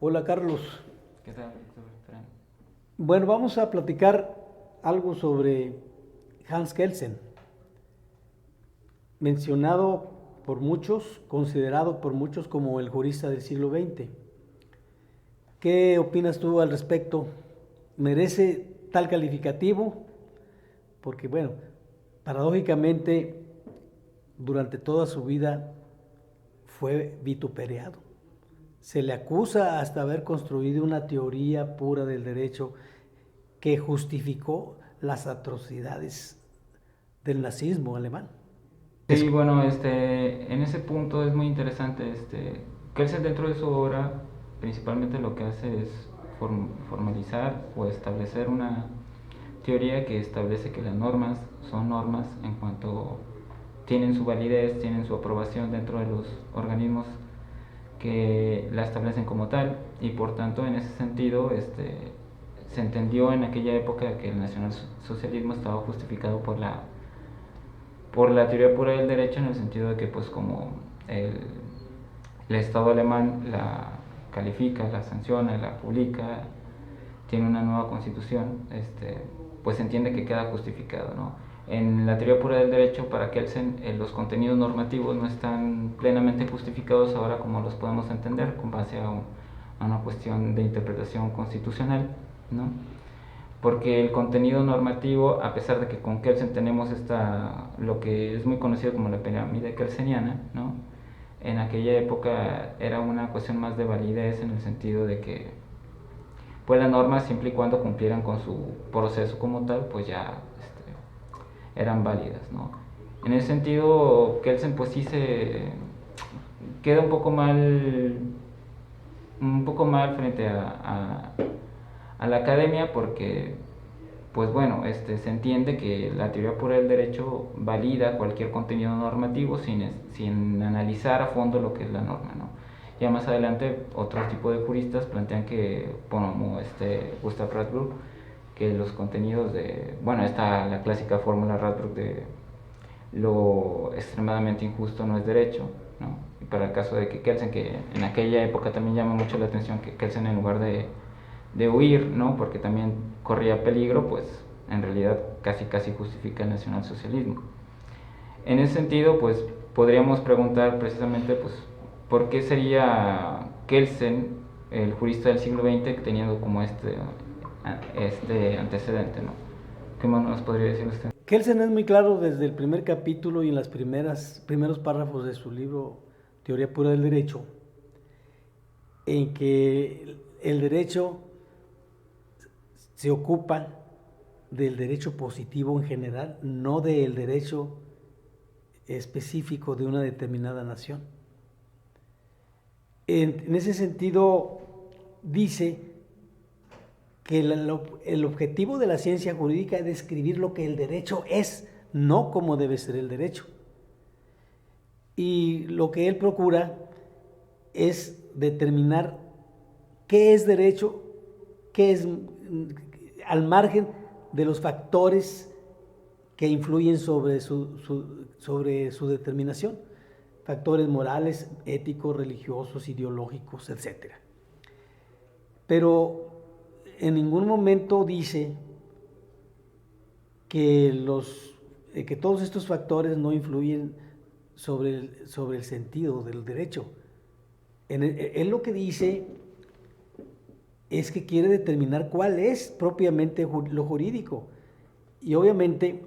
Hola Carlos. ¿Qué tal, Víctor? Fran? Bueno, vamos a platicar algo sobre Hans Kelsen, mencionado por muchos, considerado por muchos como el jurista del siglo XX. ¿Qué opinas tú al respecto? ¿Merece tal calificativo? Porque bueno, paradójicamente durante toda su vida fue vituperiado. Se le acusa hasta haber construido una teoría pura del derecho que justificó las atrocidades del nazismo alemán. Es, Sí, bueno, en ese punto es muy interesante, Kelsen dentro de su obra principalmente lo que hace es formalizar o establecer una teoría que establece que las normas son normas en cuanto tienen su validez, tienen su aprobación dentro de los organismos que la establecen como tal, y por tanto en ese sentido se entendió en aquella época que el nacionalsocialismo estaba justificado por la teoría pura del derecho, en el sentido de que pues como el Estado alemán la califica, la sanciona, la publica, tiene una nueva constitución, pues se entiende que queda justificado, ¿no? En la teoría pura del derecho, para Kelsen, los contenidos normativos no están plenamente justificados ahora como los podemos entender, con base a una cuestión de interpretación constitucional, ¿no? Porque el contenido normativo, a pesar de que con Kelsen tenemos lo que es muy conocido como la pirámide kelseniana, ¿no? En aquella época era una cuestión más de validez, en el sentido de que pues las normas, siempre y cuando cumplieran con su proceso como tal, pues ya eran válidas, ¿no? En ese sentido, Kelsen pues sí se queda un poco mal frente a la academia, porque pues bueno, se entiende que la teoría pura del derecho valida cualquier contenido normativo sin analizar a fondo lo que es la norma, ¿no? Ya más adelante otro tipo de juristas plantean que, como Gustav Radbruch, que los contenidos bueno, está la clásica fórmula Radbruch de lo extremadamente injusto no es derecho, ¿no? Y para el caso de que Kelsen, que en aquella época también llama mucho la atención que Kelsen, en lugar de huir, ¿no? Porque también corría peligro, pues en realidad casi casi justifica el nacionalsocialismo. En ese sentido, pues podríamos preguntar precisamente, pues, ¿por qué sería Kelsen el jurista del siglo XX teniendo como este antecedente, ¿no? ¿Qué más nos podría decir usted? Kelsen es muy claro desde el primer capítulo y en los primeros párrafos de su libro Teoría Pura del Derecho, en que el derecho se ocupa del derecho positivo en general, no del derecho específico de una determinada nación. En ese sentido, dice que el objetivo de la ciencia jurídica es describir lo que el derecho es, no cómo debe ser el derecho. Y lo que él procura es determinar qué es derecho, qué es al margen de los factores que influyen sobre su determinación, factores morales, éticos, religiosos, ideológicos, etcétera. Pero en ningún momento dice que, que todos estos factores no influyen sobre el sentido del derecho. Él lo que dice es que quiere determinar cuál es propiamente lo jurídico. Y obviamente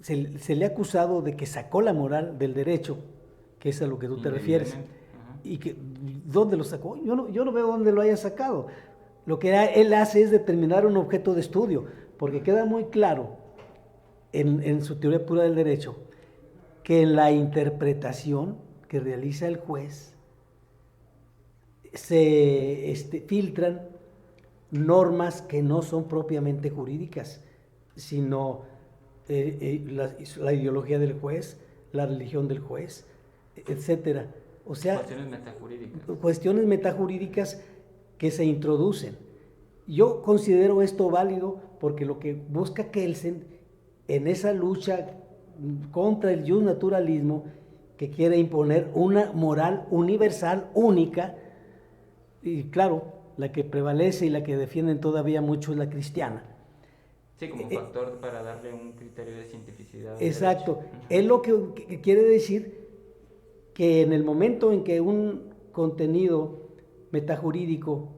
se le ha acusado de que sacó la moral del derecho, que es a lo que tú te refieres. Indebidamente. Ajá. ¿Y que, dónde lo sacó? Yo no veo dónde lo haya sacado. Lo que él hace es determinar un objeto de estudio, porque queda muy claro en su teoría pura del derecho que en la interpretación que realiza el juez se filtran normas que no son propiamente jurídicas, sino la ideología del juez, la religión del juez, etcétera. O sea, Cuestiones metajurídicas. cuestiones metajurídicas que se introducen. Yo considero esto válido porque lo que busca Kelsen en esa lucha contra el justnaturalismo, que quiere imponer una moral universal, única, y claro, la que prevalece y la que defienden todavía mucho es la cristiana. Sí, como factor para darle un criterio de cientificidad al Exacto. derecho. Es lo que quiere decir que en el momento en que un contenido metajurídico,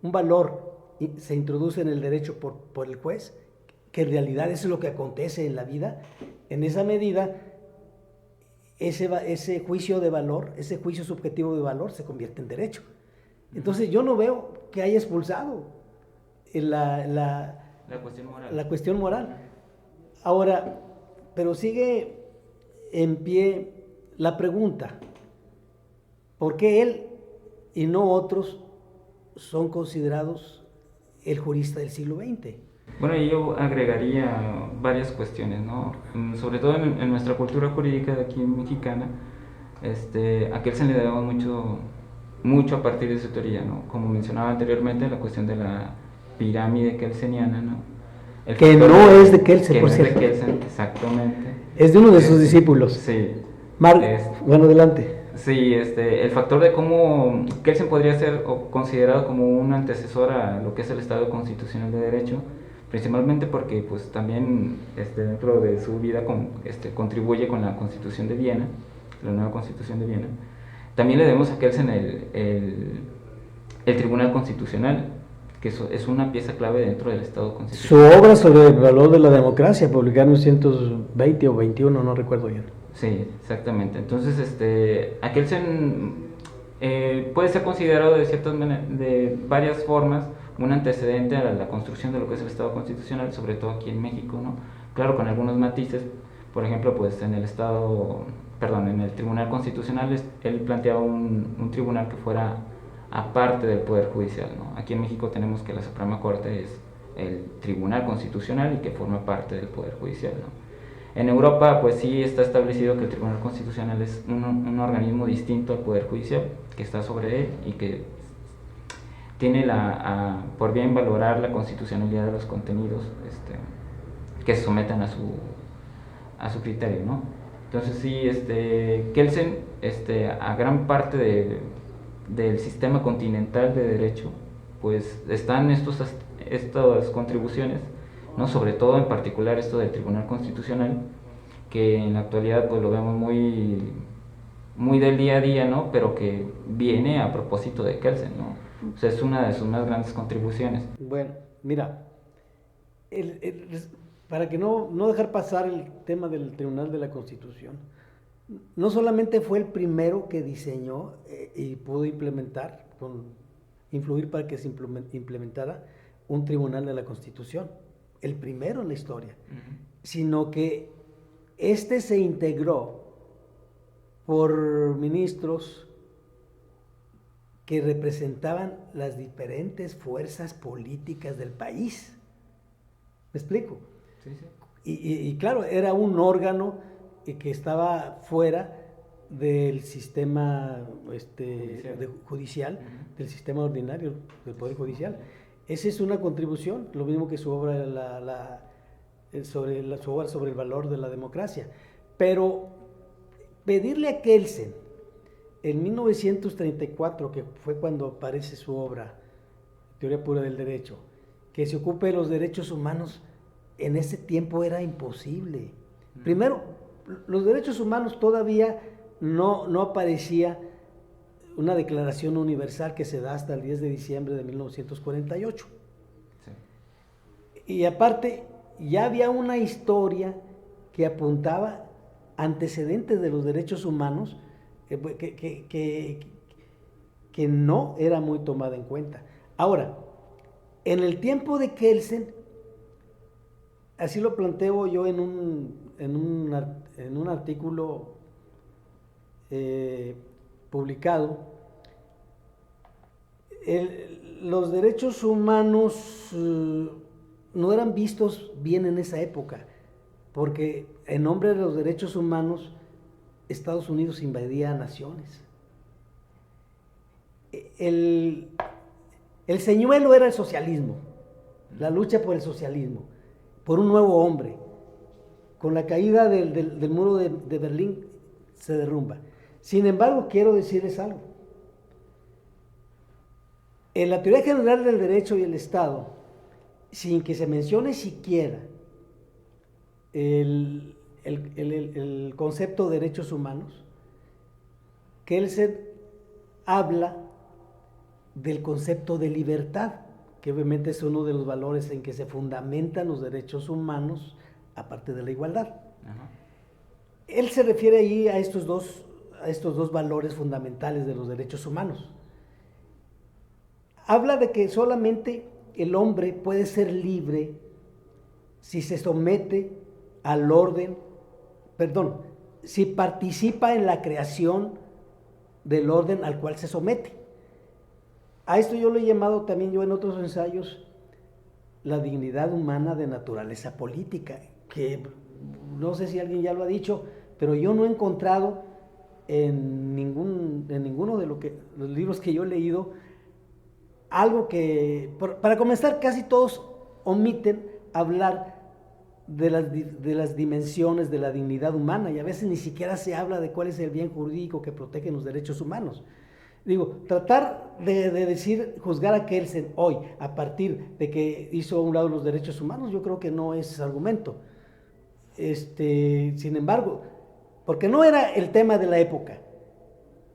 un valor se introduce en el derecho por el juez, que en realidad eso es lo que acontece en la vida, en esa medida ese juicio de valor, ese juicio subjetivo de valor se convierte en derecho. Entonces yo no veo que haya expulsado La cuestión moral. la cuestión moral. Ahora, pero sigue en pie la pregunta, ¿por qué él y no otros son considerados el jurista del siglo XX? Bueno, y yo agregaría varias cuestiones, ¿no? Sobre todo en nuestra cultura jurídica de aquí mexicana, a Kelsen le debemos mucho a partir de su teoría, ¿no? Como mencionaba anteriormente, la cuestión de la pirámide kelseniana, ¿no? Que no es de Kelsen, por cierto. No es de Kelsen, exactamente. Es de uno de sus discípulos. Sí. Bueno, adelante. Sí, el factor de cómo Kelsen podría ser considerado como un antecesor a lo que es el Estado constitucional de derecho, principalmente porque pues también dentro de su vida contribuye con la Constitución de Viena, la nueva Constitución de Viena. También le debemos a Kelsen el Tribunal Constitucional, que es una pieza clave dentro del Estado constitucional. Su obra sobre el valor de la democracia, publicada en 1920 o 21, no recuerdo bien. Sí, exactamente. Entonces, a Kelsen puede ser considerado de varias formas un antecedente a la construcción de lo que es el Estado constitucional, sobre todo aquí en México, ¿no? Claro, con algunos matices. Por ejemplo, pues en el Tribunal Constitucional, él planteaba un tribunal que fuera aparte del Poder Judicial, ¿no? Aquí en México tenemos que la Suprema Corte es el Tribunal Constitucional y que forma parte del Poder Judicial, ¿no? En Europa, pues sí está establecido que el Tribunal Constitucional es un organismo distinto al Poder Judicial, que está sobre él y que tiene por bien valorar la constitucionalidad de los contenidos que se sometan a su criterio, ¿no? Entonces sí, Kelsen, a gran parte del sistema continental de derecho, pues están estas contribuciones, ¿no? Sobre todo en particular esto del Tribunal Constitucional, que en la actualidad pues lo vemos muy del día a día, ¿no? Pero que viene a propósito de Kelsen, ¿no? O sea, es una de sus más grandes contribuciones. Bueno, mira, para que no dejar pasar el tema del Tribunal de la Constitución, no solamente fue el primero que diseñó y pudo influir para que se implementara un Tribunal de la Constitución, el primero en la historia, sino que se integró por ministros que representaban las diferentes fuerzas políticas del país. ¿Me explico? Sí, sí. Y claro, era un órgano que estaba fuera del sistema judicial, del sistema ordinario del Poder Judicial. Esa es una contribución, lo mismo que su obra sobre el valor de la democracia. Pero pedirle a Kelsen en 1934, que fue cuando aparece su obra, Teoría Pura del Derecho, que se ocupe de los derechos humanos, en ese tiempo era imposible. Primero, los derechos humanos todavía no aparecía una declaración universal que se da hasta el 10 de diciembre de 1948. Sí. Y aparte, ya había una historia que apuntaba antecedentes de los derechos humanos que no era muy tomada en cuenta. Ahora, en el tiempo de Kelsen, así lo planteo yo en un artículo publicado, los derechos humanos no eran vistos bien en esa época, porque en nombre de los derechos humanos Estados Unidos invadía naciones. El señuelo era el socialismo, la lucha por el socialismo, por un nuevo hombre. Con la caída del muro de Berlín se derrumba. Sin embargo, quiero decirles algo. En la teoría general del derecho y el Estado, sin que se mencione siquiera el concepto de derechos humanos, Kelsen habla del concepto de libertad, que obviamente es uno de los valores en que se fundamentan los derechos humanos, aparte de la igualdad. Ajá. Él se refiere ahí a estos dos valores fundamentales de los derechos humanos. Habla de que solamente el hombre puede ser libre si se somete al orden, si participa en la creación del orden al cual se somete. A esto yo lo he llamado también yo en otros ensayos la dignidad humana de naturaleza política, que no sé si alguien ya lo ha dicho, pero yo no he encontrado en ninguno de los libros que yo he leído algo que, para comenzar, casi todos omiten hablar de las dimensiones de la dignidad humana, y a veces ni siquiera se habla de cuál es el bien jurídico que protege los derechos humanos. Digo, tratar de juzgar a Kelsen hoy a partir de que hizo a un lado los derechos humanos, yo creo que no es argumento. Sin embargo, porque no era el tema de la época,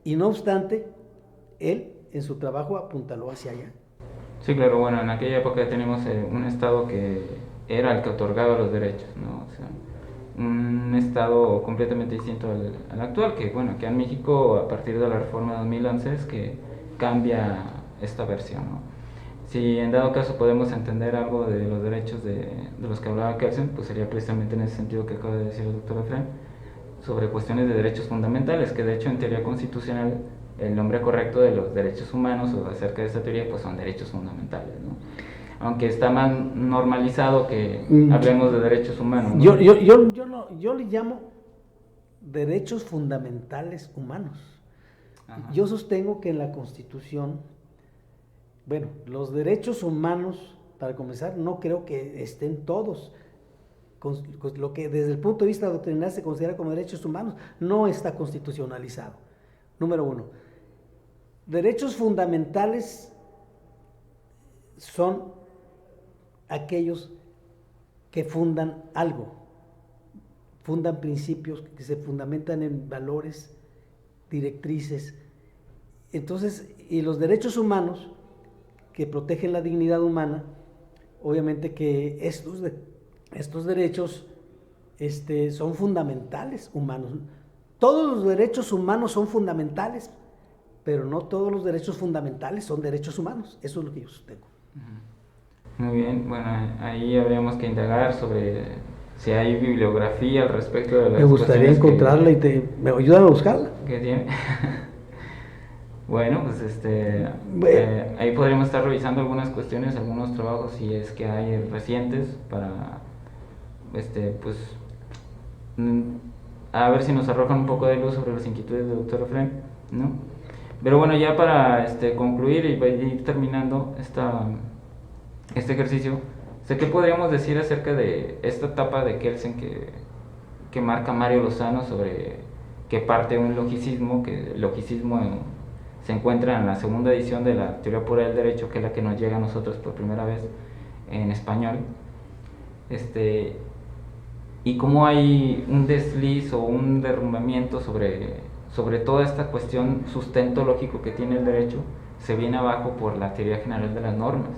y no obstante, él en su trabajo apuntaló hacia allá. Sí, claro, bueno, en aquella época tenemos un Estado que era el que otorgaba los derechos, ¿no? O sea, un Estado completamente distinto al actual, que bueno, que en México a partir de la reforma de 2011 es que cambia esta versión, ¿no? Si en dado caso podemos entender algo de los derechos de los que hablaba Kelsen, pues sería precisamente en ese sentido que acaba de decir el doctor Efraín, sobre cuestiones de derechos fundamentales, que de hecho en teoría constitucional el nombre correcto de los derechos humanos o acerca de esta teoría pues son derechos fundamentales, ¿no? Aunque está más normalizado que hablemos de derechos humanos, ¿no? Yo le llamo derechos fundamentales humanos. Ajá. Yo sostengo que en la Constitución, bueno, los derechos humanos, para comenzar, no creo que estén todos. Lo que desde el punto de vista doctrinal se considera como derechos humanos no está constitucionalizado. Número uno, derechos fundamentales son aquellos que fundan algo, fundan principios que se fundamentan en valores, directrices. Entonces, y los derechos humanos que protegen la dignidad humana, obviamente que estos derechos son fundamentales humanos. Todos los derechos humanos son fundamentales, pero no todos los derechos fundamentales son derechos humanos. Eso es lo que yo sostengo. Muy bien, bueno, ahí habríamos que indagar sobre si hay bibliografía al respecto de las Me gustaría encontrarla y me ayudan a buscarla. ¿Qué tiene? Bueno, pues ahí podríamos estar revisando algunas cuestiones, algunos trabajos, si es que hay recientes, para pues a ver si nos arrojan un poco de luz sobre las inquietudes del doctor Efraín, ¿no? Pero bueno, ya para concluir y ir terminando este ejercicio, ¿qué podríamos decir acerca de esta etapa de Kelsen que marca Mario Lozano, sobre que parte de un logicismo, que el logicismo se encuentra en la segunda edición de la Teoría Pura del Derecho, que es la que nos llega a nosotros por primera vez en español, y cómo hay un desliz o un derrumbamiento sobre toda esta cuestión, sustento lógico que tiene el derecho, se viene abajo por la teoría general de las normas,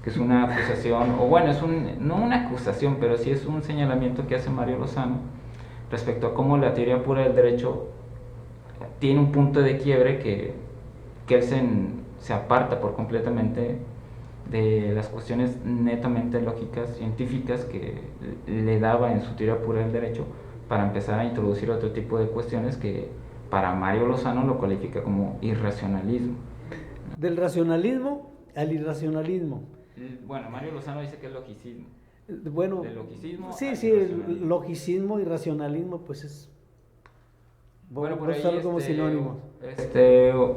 que es una acusación, o bueno, no una acusación, pero sí es un señalamiento que hace Mario Lozano respecto a cómo la teoría pura del derecho tiene un punto de quiebre que él se aparta por completamente de las cuestiones netamente lógicas, científicas que le daba en su teoría pura del derecho, para empezar a introducir otro tipo de cuestiones que para Mario Lozano lo califica como irracionalismo. Del racionalismo al irracionalismo. Bueno, Mario Lozano dice que es logicismo. Bueno, del logicismo sí, el logicismo y racionalismo, pues es... Bueno, por ahí como sinónimos.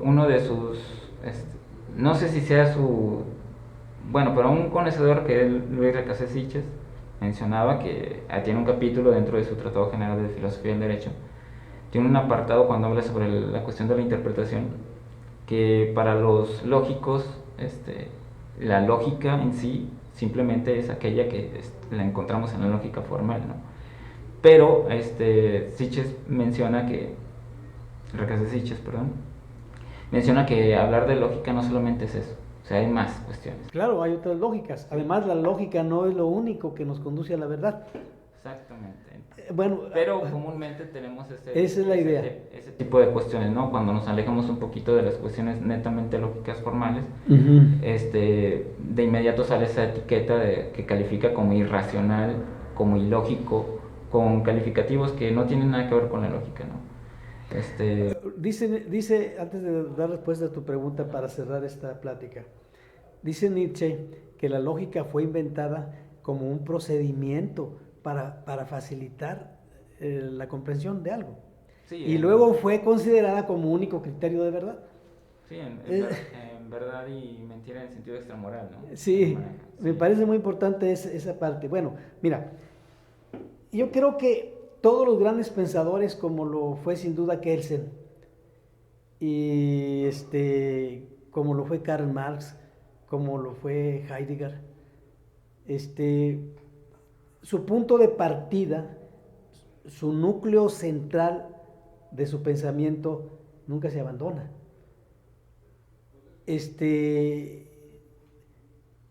Uno de sus... no sé si sea su... Bueno, pero un conocedor que es Luis Recasés Siches mencionaba que tiene un capítulo dentro de su Tratado General de Filosofía del Derecho. Tiene un apartado cuando habla sobre la cuestión de la interpretación, que para los lógicos la lógica en sí simplemente es aquella que la encontramos en la lógica formal, ¿no? Pero Sitges menciona que, Recasé Sitges, perdón, menciona que hablar de lógica no solamente es eso, o sea, hay más cuestiones. Claro, hay otras lógicas. Además, la lógica no es lo único que nos conduce a la verdad. Exactamente. Bueno, pero comúnmente tenemos esa es la idea. Ese tipo de cuestiones, ¿no? Cuando nos alejamos un poquito de las cuestiones netamente lógicas formales, de inmediato sale esa etiqueta que califica como irracional, como ilógico, con calificativos que no tienen nada que ver con la lógica, ¿no? Dice, antes de dar respuesta a tu pregunta para cerrar esta plática, dice Nietzsche que la lógica fue inventada como un procedimiento para facilitar la comprensión de algo. Sí, y luego fue considerada como único criterio de verdad. Sí, en verdad y mentira en el sentido extramoral, ¿no? Sí, me parece muy importante esa parte. Bueno, mira, yo creo que todos los grandes pensadores, como lo fue sin duda Kelsen, y como lo fue Karl Marx, como lo fue Heidegger, su punto de partida, su núcleo central de su pensamiento nunca se abandona.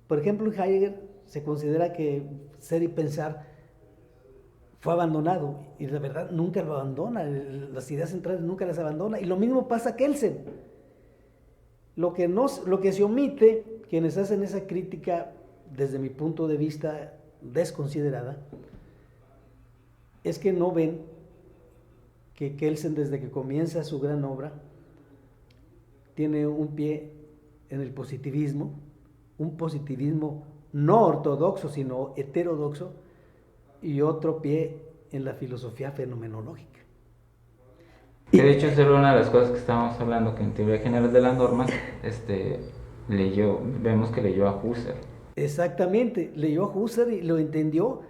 Por ejemplo, en Heidegger se considera que Ser y Pensar fue abandonado, y la verdad nunca lo abandona, las ideas centrales nunca las abandona, y lo mismo pasa a Kelsen. Lo que se omite, quienes hacen esa crítica desde mi punto de vista desconsiderada, es que no ven que Kelsen, desde que comienza su gran obra, tiene un pie en el positivismo, un positivismo no ortodoxo sino heterodoxo, y otro pie en la filosofía fenomenológica. Que de hecho es una de las cosas que estábamos hablando, que en Teoría General de las Normas vemos que leyó a Husserl. Exactamente, leyó a Husserl y lo entendió,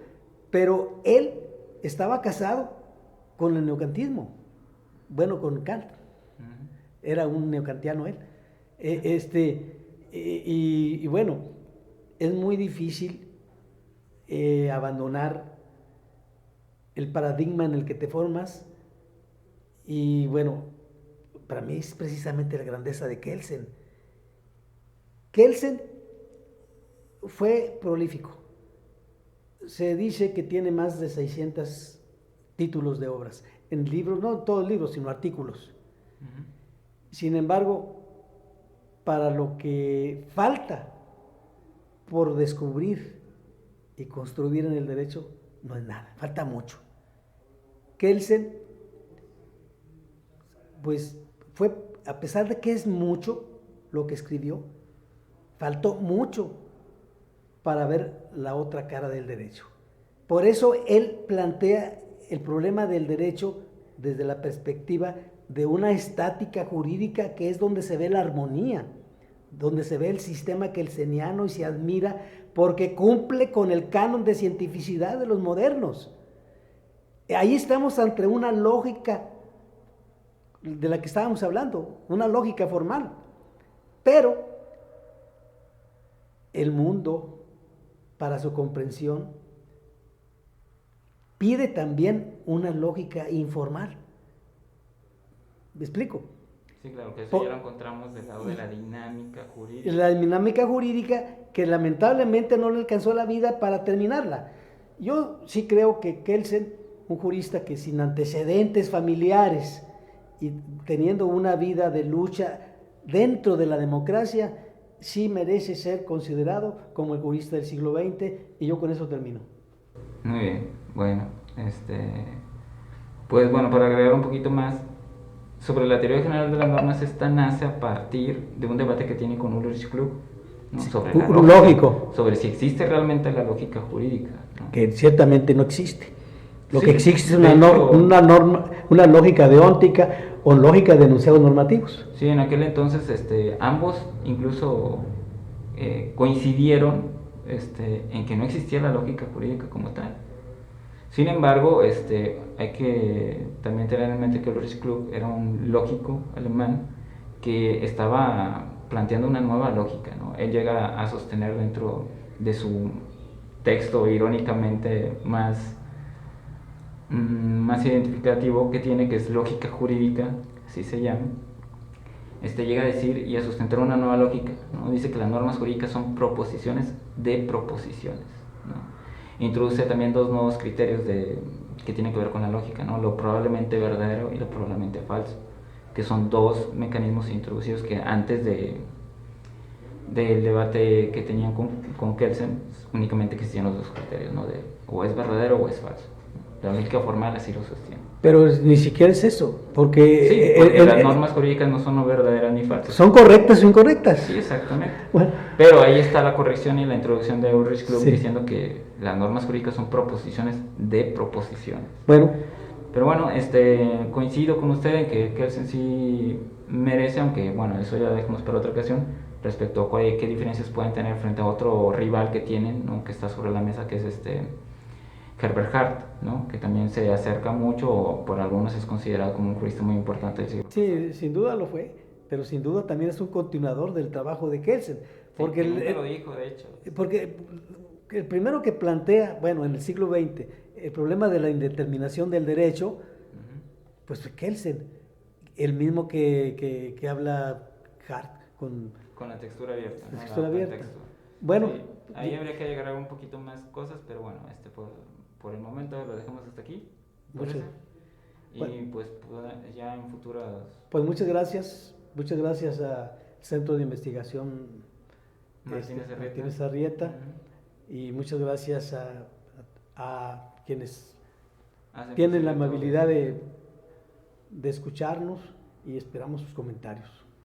pero él estaba casado con el neocantismo, bueno, con Kant. Era un neocantiano él. Y bueno, es muy difícil abandonar el paradigma en el que te formas, y bueno, para mí es precisamente la grandeza de Kelsen. Kelsen fue prolífico. Se dice que tiene más de 600 títulos de obras, en libros, no todos libros, sino artículos. Sin embargo, para lo que falta por descubrir y construir en el derecho, no es nada, falta mucho. Kelsen, pues fue, a pesar de que es mucho lo que escribió, faltó mucho para ver la otra cara del derecho. Por eso él plantea el problema del derecho desde la perspectiva de una estática jurídica, que es donde se ve la armonía, donde se ve el sistema kelseniano y se admira porque cumple con el canon de cientificidad de los modernos. Ahí estamos ante una lógica de la que estábamos hablando, una lógica formal. Pero el mundo, para su comprensión, pide también una lógica informal. ¿Me explico? Sí, claro, que eso ya lo encontramos del lado de la dinámica jurídica. La dinámica jurídica, que lamentablemente no le alcanzó la vida para terminarla. Yo sí creo que Kelsen, un jurista que sin antecedentes familiares y teniendo una vida de lucha dentro de la democracia, sí merece ser considerado como el jurista del siglo XX, y yo con eso termino. Muy bien, bueno, pues bueno, para agregar un poquito más sobre la teoría general de las normas, esta nace a partir de un debate que tiene con Ulrich Klug, ¿no? Sobre la lógica, sobre si existe realmente la lógica jurídica, ¿no? Que ciertamente no existe. Lo que existe es una lógica deóntica o lógica de enunciados normativos. Sí, en aquel entonces ambos incluso coincidieron en que no existía la lógica jurídica como tal. Sin embargo, hay que también tener en mente que Ulrich Klug era un lógico alemán que estaba planteando una nueva lógica, ¿no? Él llega a sostener dentro de su texto irónicamente más identificativo que tiene, que es lógica jurídica, así se llama. Llega a decir y a sustentar una nueva lógica, ¿no? Dice que las normas jurídicas son proposiciones de proposiciones, ¿no? Introduce también dos nuevos criterios que tienen que ver con la lógica, ¿no? Lo probablemente verdadero y lo probablemente falso, que son dos mecanismos introducidos que antes del debate que tenían con Kelsen, únicamente existían los dos criterios, ¿no? De o es verdadero o es falso. La lógica formal así lo sostiene. Pero ni siquiera es eso, porque, Sí, porque las normas jurídicas no son verdaderas ni falsas. son correctas o incorrectas. Sí, exactamente. Bueno. Pero ahí está la corrección y la introducción de Ulrich Klug, Sí, diciendo que las normas jurídicas son proposiciones de proposiciones. bueno, Pero bueno, coincido con usted en que Kelsen sí merece, aunque bueno, eso ya dejemos para otra ocasión, respecto a qué diferencias pueden tener frente a otro rival que tienen, ¿no? Que está sobre la mesa, que es Herbert Hart, ¿no? Que también se acerca mucho, o por algunos es considerado como un jurista muy importante del siglo. sí, sin duda lo fue, pero sin duda también es un continuador del trabajo de Kelsen. Porque, Sí, lo dijo, de hecho. porque el primero que plantea, bueno, en el siglo XX, el problema de la indeterminación del derecho, pues fue Kelsen, el mismo que habla Hart con la textura abierta. la ¿no? textura La abierta. textura. Bueno, Sí, ahí habría que agregar un poquito más cosas, pero bueno, por el momento lo dejamos hasta aquí. Muchas- Y bueno. pues ya en futuras... pues muchas gracias al Centro de Investigación Martínez Arrieta, Ujú. y muchas gracias a quienes Hacen tienen la posible todo amabilidad esto. de escucharnos, y esperamos sus comentarios.